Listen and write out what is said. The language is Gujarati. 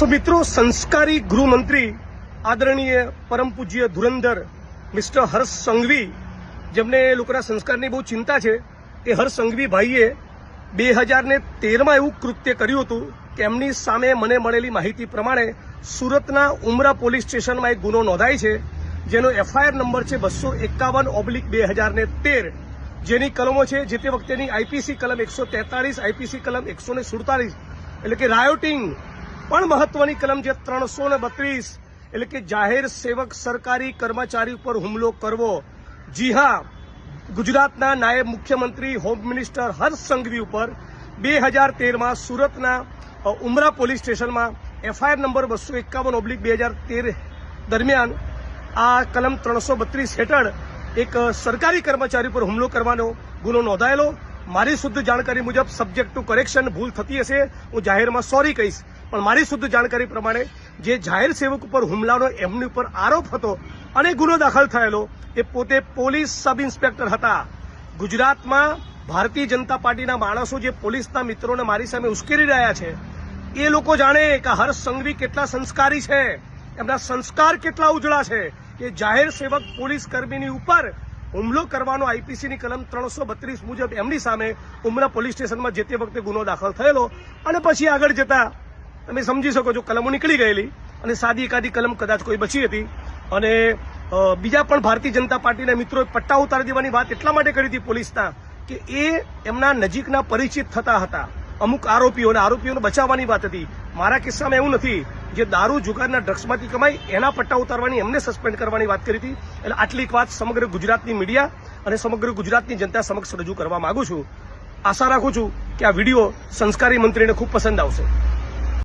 सो मित्रों, संस्कारी गृहमंत्री आदरणीय परम पूज्य धुरंधर मिस्टर हर्ष संघवी, જેમને લોકોના સંસ્કારની બહુ ચિંતા છે, એ હર્ષ સંઘવી ભાઈએ 2013માં એવું કૃત્ય કર્યું હતું કે એમની સામે મને મળેલી માહિતી પ્રમાણે સુરતના ઉમરા પોલીસ સ્ટેશનમાં એક ગુનો નોંધાય છે, જેનો એફઆઈઆર નંબર છે 251/2013, જેની કલમો છે જે તે વખતેની આઈપીસી કલમ 143, આઈપીસી કલમ 147 એટલે કે રાયોટિંગ, પણ મહત્વની કલમ જે 332 એટલે કે જાહેર સેવક સરકારી કર્મચારી ઉપર હુમલો કરવો. જી હા, ગુજરાતના નાયબ મુખ્યમંત્રી હોમ મિનિસ્ટર હર્ષ સંઘવી ઉપર 2013માં સુરતના ઉમરા પોલીસ સ્ટેશનમાં એફઆઈઆર નંબર 251/2013 દરમિયાન આ કલમ 332 હેઠળ એક સરકારી કર્મચારી પર હુમલો કરવાનો ગુનો નોંધાયેલો. મારી શુદ્ધ જાણકારી મુજબ સબ્જેક્ટ ટુ કરેક્શન, ભૂલ થતી હશે, હું જાહેરમાં સોરી કહીશ, પણ મારી શુદ્ધ જાણકારી પ્રમાણે જે જાહેર સેવક ઉપર હુમલાનો એમની ઉપર આરોપ હતો અને ગુનો દાખલ થયેલો, એ પોતે પોલીસ સબ ઇન્સ્પેક્ટર હતા. ગુજરાતમાં ભારતીય જનતા પાર્ટીના માણસો જે પોલીસના મિત્રોને મારી સામે ઉશ્કેરી રહ્યા છે, એ લોકો જાણે કે હર્ષ સંઘવી કેટલા સંસ્કારી છે, એમના સંસ્કાર કેટલા ઉજળા છે કે જાહેર સેવક પોલીસ કર્મીની ઉપર હુમલો કરવાનો આઈપીસીની કલમ 332 મુજબ એમની સામે ઉમરા પોલીસ સ્ટેશનમાં જે તે વખતે ગુનો દાખલ થયેલો. અને પછી આગળ જતા તમે સમજી શકો છો, કલમો નીકળી ગયેલી અને સાદી એકાદી કલમ કદાચ કોઈ બચી હતી. અને બીજા પણ ભારતીય જનતા પાર્ટીના મિત્રોએ પટ્ટા ઉતારી દેવાની વાત એટલા માટે કરી હતી પોલીસના કે એ એમના નજીકના પરિચિત થતા હતા અમુક આરોપીઓને બચાવવાની વાત હતી. મારા કિસ્સામાં એવું નથી. જે દારૂ જુગારના ડ્રગ્સમાંથી કમાઈ એના પટ્ટા ઉતારવાની, એમને સસ્પેન્ડ કરવાની વાત કરી હતી. એટલે આટલી વાત સમગ્ર ગુજરાતની મીડિયા અને સમગ્ર ગુજરાતની જનતા સમક્ષ રજૂ કરવા માંગુ છું. આશા રાખું છું કે આ વિડીયો સંસ્કારી મંત્રીને ખૂબ પસંદ આવશે.